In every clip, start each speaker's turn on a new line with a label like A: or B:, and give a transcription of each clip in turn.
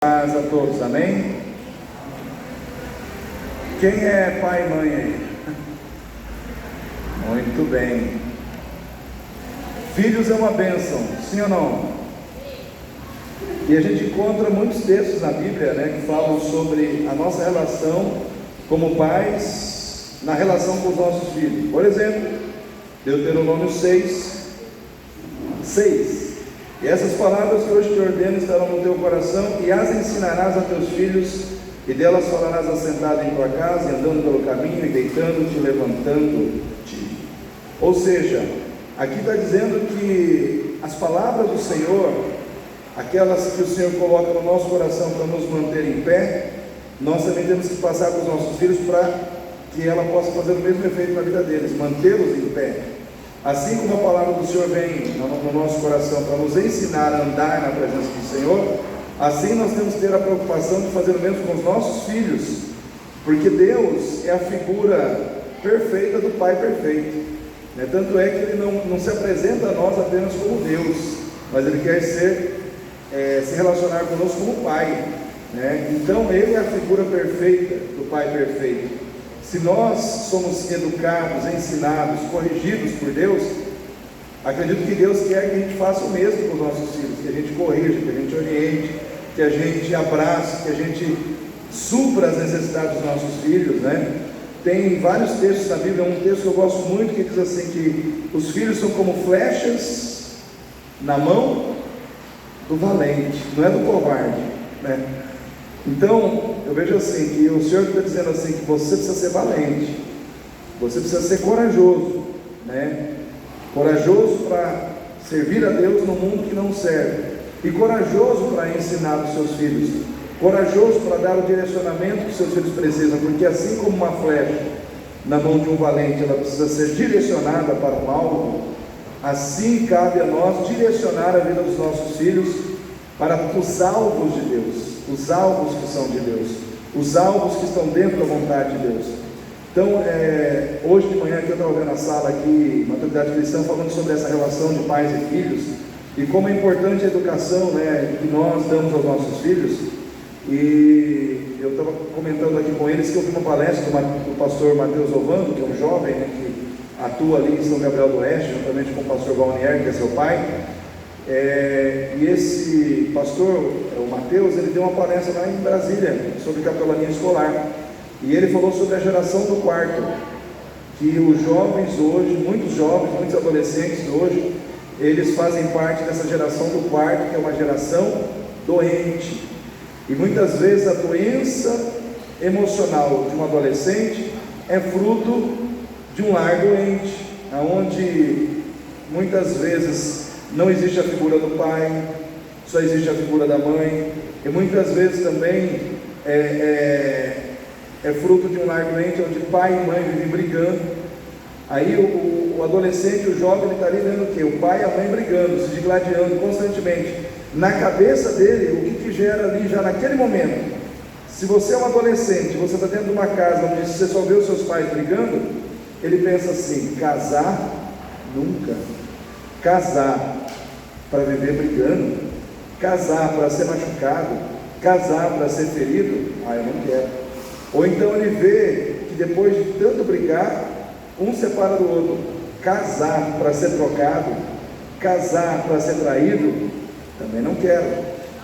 A: Paz a todos, amém? Quem é pai e mãe aí? Muito bem. Filhos é uma bênção, sim ou não? E a gente encontra muitos textos na Bíblia, que falam sobre a nossa relação como pais, na relação com os nossos filhos. Por exemplo, Deuteronômio 6. E essas palavras que hoje te ordeno estarão no teu coração, e as ensinarás a teus filhos, e delas falarás assentado em tua casa, e andando pelo caminho, e deitando-te, e levantando-te. Ou seja, aqui está dizendo que as palavras do Senhor, aquelas que o Senhor coloca no nosso coração para nos manter em pé, nós também temos que passar para os nossos filhos para que ela possa fazer o mesmo efeito na vida deles, mantê-los em pé. Assim como a palavra do Senhor vem no nosso coração para nos ensinar a andar na presença do Senhor, assim nós temos que ter a preocupação de fazer o mesmo com os nossos filhos, porque Deus é a figura perfeita do Pai perfeito, Tanto é que Ele não se apresenta a nós apenas como Deus, mas Ele quer se relacionar conosco como Pai, Então Ele é a figura perfeita do Pai perfeito. Se nós somos educados, ensinados, corrigidos por Deus, acredito que Deus quer que a gente faça o mesmo com os nossos filhos, que a gente corrija, que a gente oriente, que a gente abrace, que a gente supra as necessidades dos nossos filhos, Tem vários textos na Bíblia, um texto que eu gosto muito, que diz assim, que os filhos são como flechas na mão do valente, não é do covarde, Então, eu vejo assim, que o Senhor está dizendo assim, que você precisa ser valente, você precisa ser corajoso, Corajoso para servir a Deus no mundo que não serve, e corajoso para ensinar os seus filhos, corajoso para dar o direcionamento que os seus filhos precisam, porque assim como uma flecha na mão de um valente, ela precisa ser direcionada para um alvo, assim cabe a nós direcionar a vida dos nossos filhos para os alvos de Deus, os alvos que são de Deus, os alvos que estão dentro da vontade de Deus. Então, hoje de manhã aqui eu estava vendo a sala aqui, Maturidade Cristã, falando sobre essa relação de pais e filhos, e como é importante a educação que nós damos aos nossos filhos. E eu estava comentando aqui com eles que eu vi uma palestra do pastor Mateus Ovando, que é um jovem que atua ali em São Gabriel do Oeste, juntamente com o pastor Valnier, que é seu pai. E esse pastor, o Mateus, ele deu uma palestra lá em Brasília sobre capelania escolar, e ele falou sobre a geração do quarto, que os jovens hoje, muitos adolescentes hoje, eles fazem parte dessa geração do quarto, que é uma geração doente, e muitas vezes a doença emocional de um adolescente é fruto de um lar doente, onde muitas vezes não existe a figura do pai, só existe a figura da mãe, e muitas vezes também é fruto de um lar doente, onde pai e mãe vivem brigando. Aí o adolescente, o jovem, ele está ali vendo o quê? O pai e a mãe brigando, se digladiando constantemente. Na cabeça dele, o que gera ali já naquele momento? Se você é um adolescente, você está dentro de uma casa onde você só vê os seus pais brigando, ele pensa assim: casar? Nunca. Casar para viver brigando, casar para ser machucado, casar para ser ferido, eu não quero. Ou então ele vê que depois de tanto brigar, um separa do outro. Casar para ser trocado, casar para ser traído, também não quero.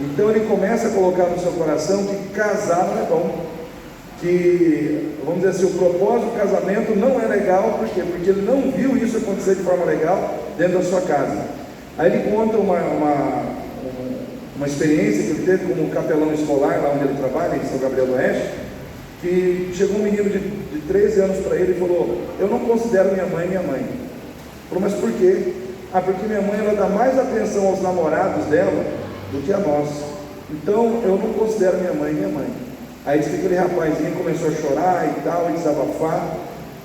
A: Então ele começa a colocar no seu coração que casar não é bom, que, vamos dizer assim, o propósito do casamento não é legal. Por quê? Porque ele não viu isso acontecer de forma legal dentro da sua casa. Aí ele conta uma experiência que ele teve como capelão escolar, lá onde ele trabalha, em São Gabriel do Oeste, que chegou um menino de 13 anos para ele e falou: eu não considero minha mãe. Falou: mas por quê? Porque minha mãe, ela dá mais atenção aos namorados dela do que a nós, então eu não considero minha mãe. Aí disse que aquele rapazinho começou a chorar e tal, e desabafar,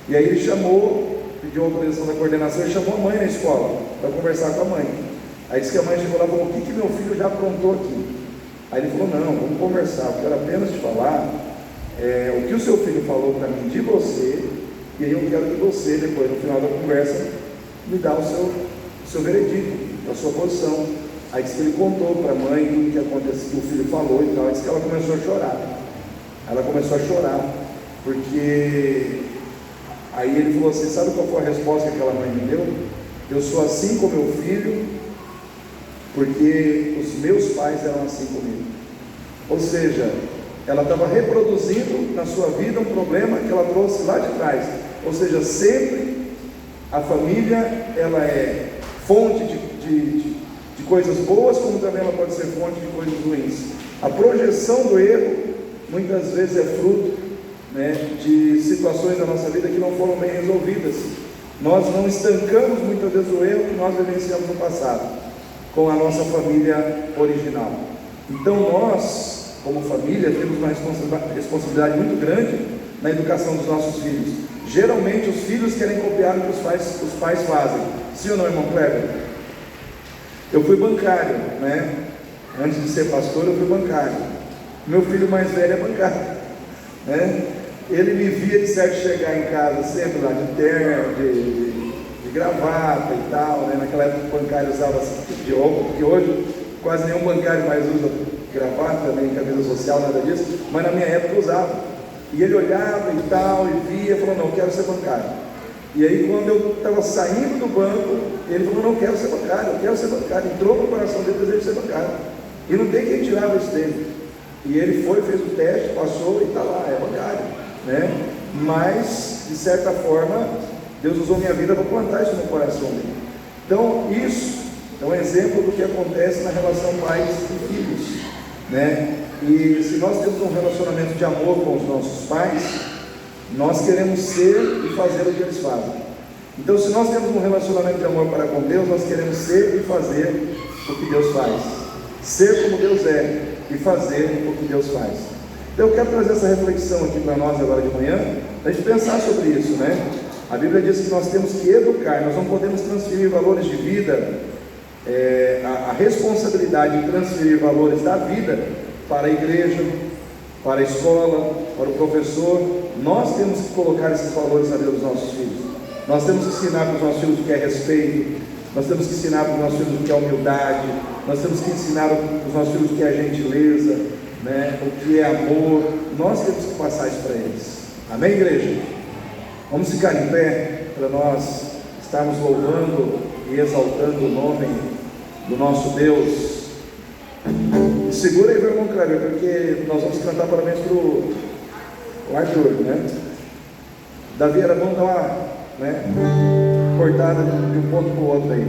A: e aí ele pediu autorização da coordenação e chamou a mãe na escola para conversar com a mãe. Aí disse que a mãe chegou lá e falou: o que meu filho já aprontou aqui? Aí ele falou: não, vamos conversar, eu quero apenas te falar o que o seu filho falou para mim de você, e aí eu quero que você, depois no final da conversa, me dá o seu veredito, a sua posição. Aí disse que ele contou para a mãe tudo o que aconteceu, que o filho falou e tal. Aí disse que ela começou a chorar. Ela começou a chorar, porque aí ele falou assim: sabe qual foi a resposta que aquela mãe me deu? Eu sou assim com meu filho, porque os meus pais eram assim comigo. Ou seja, ela estava reproduzindo na sua vida um problema que ela trouxe lá de trás. Ou seja, sempre a família, ela é fonte de coisas boas, como também ela pode ser fonte de coisas ruins. A projeção do erro muitas vezes é fruto, né, de situações da nossa vida que não foram bem resolvidas. Nós não estancamos muitas vezes o erro que nós vivenciamos no passado com a nossa família original. Então nós, como família, temos uma responsabilidade muito grande na educação dos nossos filhos. Geralmente os filhos querem copiar o que os pais fazem. Sim ou não, irmão Kleber? Eu fui bancário, né? Antes de ser pastor, eu fui bancário. Meu filho mais velho é bancário, né? Ele me via de certo chegar em casa sempre lá de terno, de gravata e tal, né? Naquela época o bancário usava esse tipo de roupa, porque hoje quase nenhum bancário mais usa gravata, nem camisa social, nada disso, mas na minha época usava. E ele olhava e tal, e via, falou: não, eu quero ser bancário. E aí quando eu estava saindo do banco, ele falou: não quero ser bancário, eu quero ser bancário. Entrou no coração dele o desejo de ser bancário. E não tem quem tirava isso dele. E ele foi, fez o teste, passou e está lá, é bancário, né? Mas, de certa forma, Deus usou minha vida para plantar isso no coração dele. Então, isso é um exemplo do que acontece na relação pais e filhos, né? E se nós temos um relacionamento de amor com os nossos pais, nós queremos ser e fazer o que eles fazem. Então, se nós temos um relacionamento de amor para com Deus, nós queremos ser e fazer o que Deus faz. Ser como Deus é e fazer o que Deus faz. Então eu quero trazer essa reflexão aqui para nós agora de manhã, para a gente pensar sobre isso, né? A Bíblia diz que nós temos que educar, nós não podemos transferir valores de vida, a responsabilidade de transferir valores da vida para a igreja, para a escola, para o professor. Nós temos que colocar esses valores na vida dos nossos filhos. Nós temos que ensinar para os nossos filhos o que é respeito, nós temos que ensinar para os nossos filhos o que é humildade, nós temos que ensinar para os nossos filhos o que é gentileza, né? O que é amor. Nós temos que passar isso para eles. Amém, igreja? Vamos ficar em pé para nós estarmos louvando e exaltando o nome do nosso Deus. E segura aí, meu irmão Kleber, porque nós vamos cantar parabéns para o Arthur, né? Davi, era bom dar uma, né, cortada de um ponto para o outro aí.